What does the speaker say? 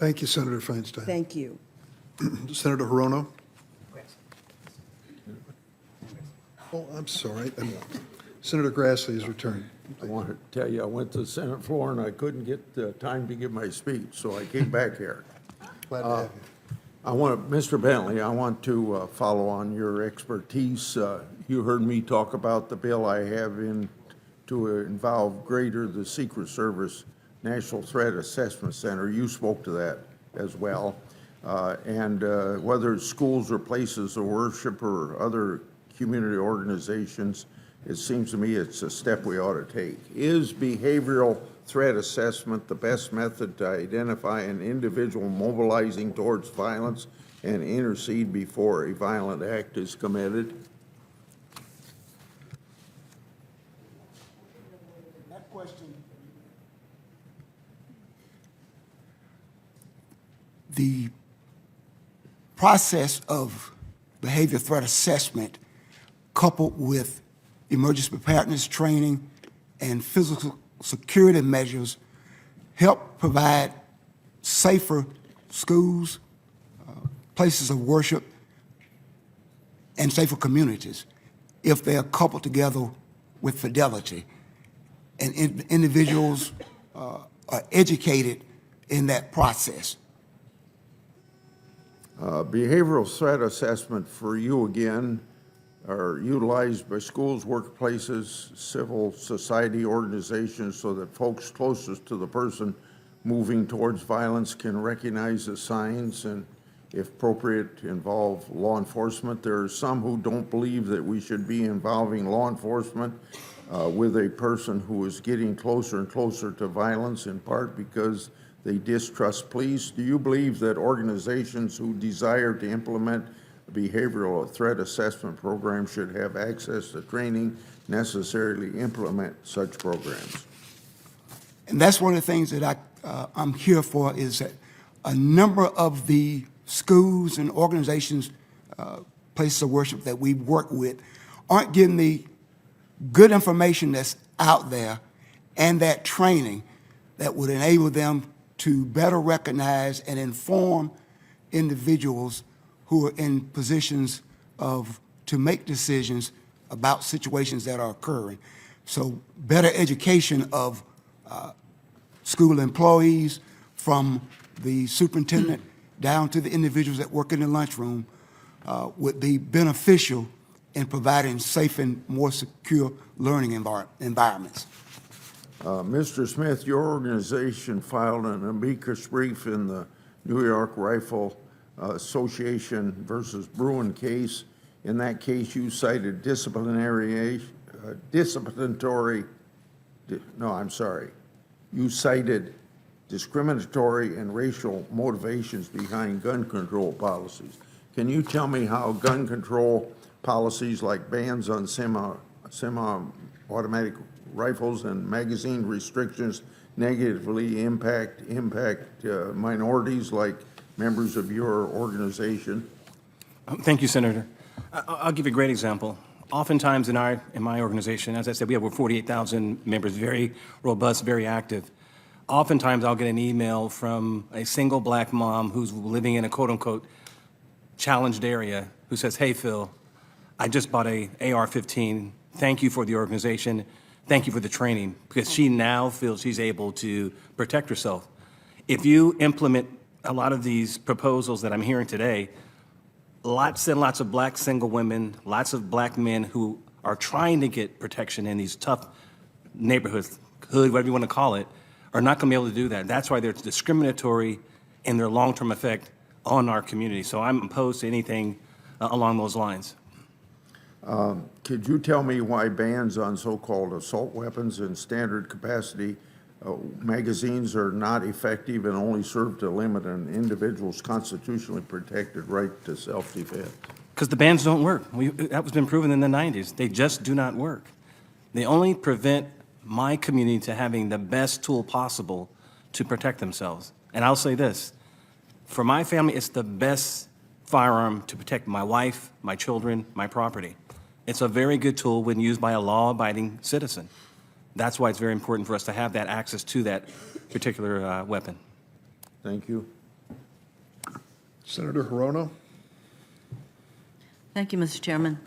Thank you, Senator Feinstein. Thank you. Senator Hirono? Oh, I'm sorry. Senator Grassley has returned. I want to tell you, I went to the Senate floor and I couldn't get time to give my speech, so I came back here. Glad to have you. Mr. Bentley, I want to follow on your expertise. You heard me talk about the bill I have in to involve greater the Secret Service National Threat Assessment Center. You spoke to that as well. Whether it's schools or places of worship or other community organizations, it seems to me it's a step we ought to take. Is behavioral threat assessment the best method to identify an individual mobilizing towards violence and intercede before a violent act is committed? That question. The process of behavior threat assessment coupled with emergency preparedness training and physical security measures help provide safer schools, places of worship, and safer communities if they are coupled together with fidelity. And individuals are educated in that process. Behavioral threat assessment for you again are utilized by schools, workplaces, civil society organizations so that folks closest to the person moving towards violence can recognize the signs and, if appropriate, involve law enforcement. There are some who don't believe that we should be involving law enforcement with a person who is getting closer and closer to violence, in part because they distrust police. Do you believe that organizations who desire to implement a behavioral threat assessment program should have access to training necessarily implement such programs? And that's one of the things that I'm here for, is that a number of the schools and organizations, places of worship that we work with aren't getting the good information that's out there and that training that would enable them to better recognize and inform individuals who are in positions to make decisions about situations that are occurring. So better education of school employees, from the superintendent down to the individuals that work in the lunchroom, would be beneficial in providing safe and more secure learning environments. Mr. Smith, your organization filed an amicus brief in the New York Rifle Association versus Bruin case. In that case, you cited you cited discriminatory and racial motivations behind gun control policies. Can you tell me how gun control policies like bans on semi-automatic rifles and magazine restrictions negatively impact minorities like members of your organization? Thank you, Senator. I'll give you a great example. Oftentimes in my organization, as I said, we have over 48,000 members, very robust, very active. Oftentimes I'll get an email from a single black mom who's living in a quote-unquote challenged area who says, "Hey, Phil, I just bought a AR-15. Thank you for the organization. Thank you for the training," because she now feels she's able to protect herself. If you implement a lot of these proposals that I'm hearing today, lots and lots of black single women, lots of black men who are trying to get protection in these tough neighborhoods, hood, whatever you want to call it, are not going to be able to do that. That's why they're discriminatory in their long-term effect on our community. So I'm opposed to anything along those lines. Could you tell me why bans on so-called assault weapons and standard capacity magazines are not effective and only serve to limit an individual's constitutionally protected right to self-defense? Because the bans don't work. That was been proven in the 90s. They just do not work. They only prevent my community to having the best tool possible to protect themselves. And I'll say this, for my family, it's the best firearm to protect my wife, my children, my property. It's a very good tool when used by a law-abiding citizen. That's why it's very important for us to have that access to that particular weapon. Thank you. Senator Hirono? Thank you, Mr. Chairman.